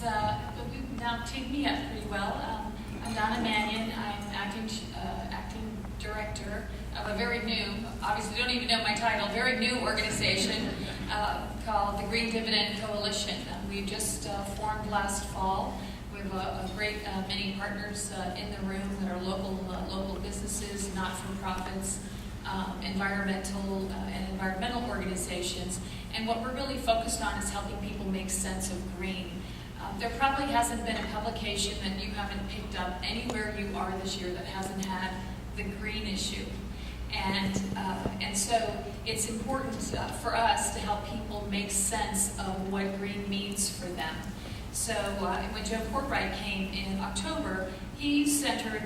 You've now teed me up pretty well. I'm Donna Manion. I'm acting director of a very new, obviously you don't even know my title, very new organization called the Green Dividend Coalition. We just formed last fall. We have a great many partners in the room that are local businesses, not-for-profits, environmental organizations. And what we're really focused on is helping people make sense of green. There probably hasn't been a publication that you haven't picked up anywhere you are this year that hasn't had the green issue. And so it's important for us to help people make sense of what green means for them. So when Joe Portwright came in October, he centered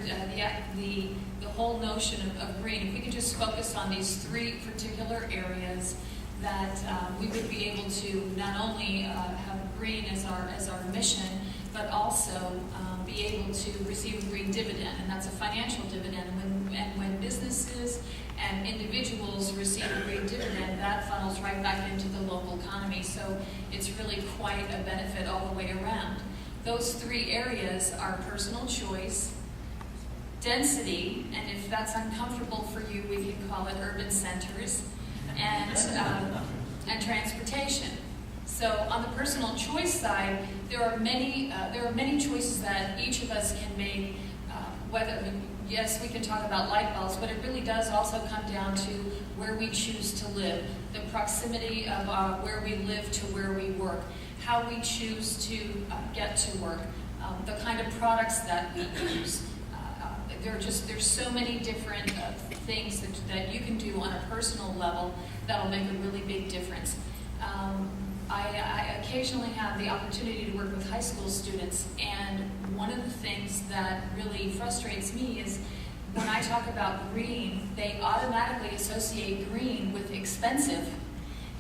the whole notion of green. If we could just focus on these three particular areas, that we would be able to not only have green as our mission, but also be able to receive a green dividend, and that's a financial dividend. And when businesses and individuals receive a green dividend, that funnels right back into the local economy. So it's really quite a benefit all the way around. Those three areas are personal choice, density, and if that's uncomfortable for you, we can call it urban centers, and transportation. So on the personal choice side, there are many choices that each of us can make. Yes, we can talk about light bulbs, but it really does also come down to where we choose to live, the proximity of where we live to where we work, how we choose to get to work, the kind of products that we use. There's so many different things that you can do on a personal level that'll make a really big difference. I occasionally have the opportunity to work with high school students, and one of the things that really frustrates me is when I talk about green, they automatically associate green with expensive.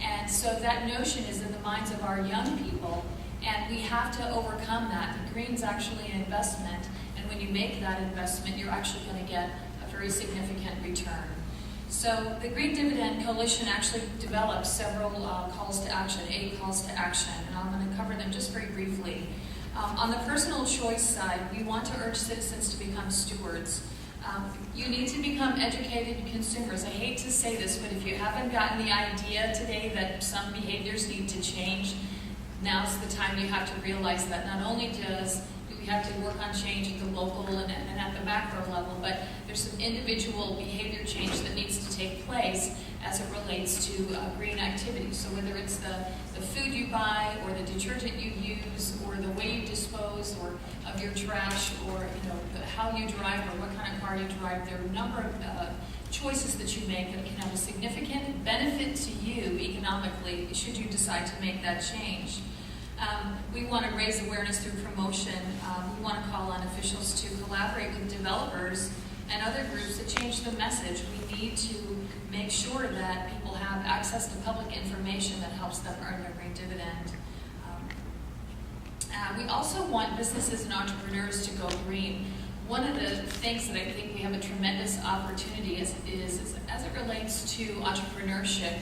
And so that notion is in the minds of our young people, and we have to overcome that. Green's actually an investment, and when you make that investment, you're actually going to get a very significant return. So the Green Dividend Coalition actually developed several calls to action, 8 calls to action, and I'm going to cover them just very briefly. On the personal choice side, we want to urge citizens to become stewards. You need to become educated consumers. I hate to say this, but if you haven't gotten the idea today that some behaviors need to change, now's the time you have to realize that not only do we have to work on change at the local and at the macro level, but there's some individual behavior change that needs to take place as it relates to green activities. So whether it's the food you buy, or the detergent you use, or the way you dispose of your trash, or how you drive, or what kind of car you drive, there are a number of choices that you make that can have a significant benefit to you economically should you decide to make that change. We want to raise awareness through promotion. We want to call on officials to collaborate with developers and other groups that change the message. We need to make sure that people have access to public information that helps them earn their green dividend. We also want businesses and entrepreneurs to go green. One of the things that I think we have a tremendous opportunity is as it relates to entrepreneurship.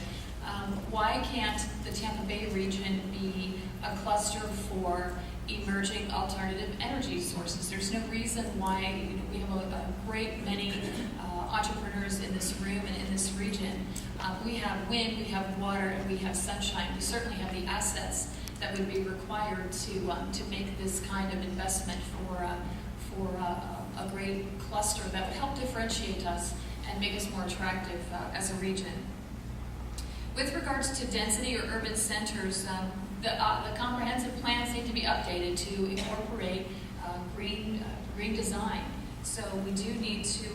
Why can't the Tampa Bay region be a cluster for emerging alternative energy sources? There's no reason why we have a great many entrepreneurs in this room and in this region. We have wind, we have water, and we have sunshine. We certainly have the assets that would be required to make this kind of investment for a great cluster that would help differentiate us and make us more attractive as a region. With regards to density or urban centers, the comprehensive plans need to be updated to incorporate green design. So we do need to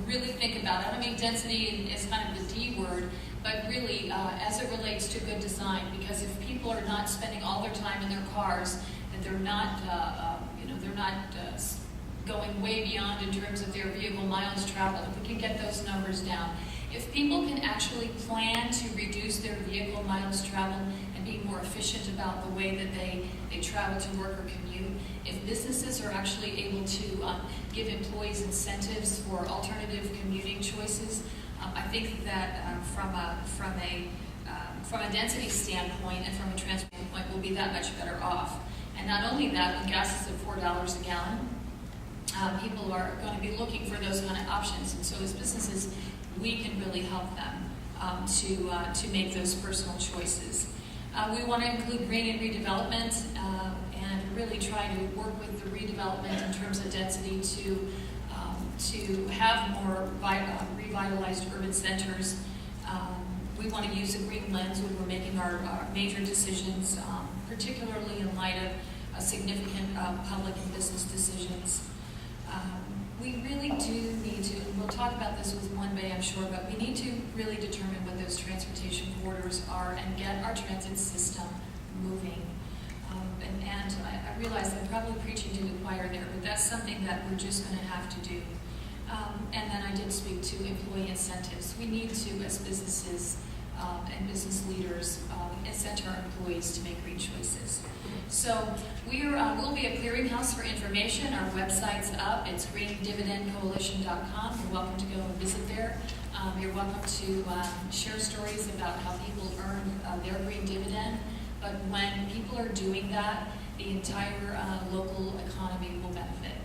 really think about it. I mean, density is kind of the D word, but really as it relates to good design, because if people are not spending all their time in their cars, and they're not going way beyond in terms of their vehicle miles traveled, if we can get those numbers down. If people can actually plan to reduce their vehicle miles traveled and be more efficient about the way that they travel to work or commute, if businesses are actually able to give employees incentives for alternative commuting choices, I think that from a density standpoint and from a transport standpoint, we'll be that much better off. And not only that, when gas is at $4 a gallon, people are going to be looking for those kind of options. And so as businesses, we can really help them to make those personal choices. We want to include green and redevelopment and really try to work with the redevelopment in terms of density to have more revitalized urban centers. We want to use a green lens when we're making our major decisions, particularly in light of significant public and business decisions. We really do need to, and we'll talk about this with One Bay, I'm sure, but we need to really determine what those transportation corridors are and get our transit system moving. And I realize I'm probably preaching to the choir there, but that's something that we're just going to have to do. And then I did speak to employee incentives. We need to, as businesses and business leaders, incent our employees to make green choices. So we'll be a clearinghouse for information. Our website's up. It's greendividendcoalition.com. You're welcome to go and visit there. You're welcome to share stories about how people earn their green dividend. But when people are doing that, the entire local economy will benefit.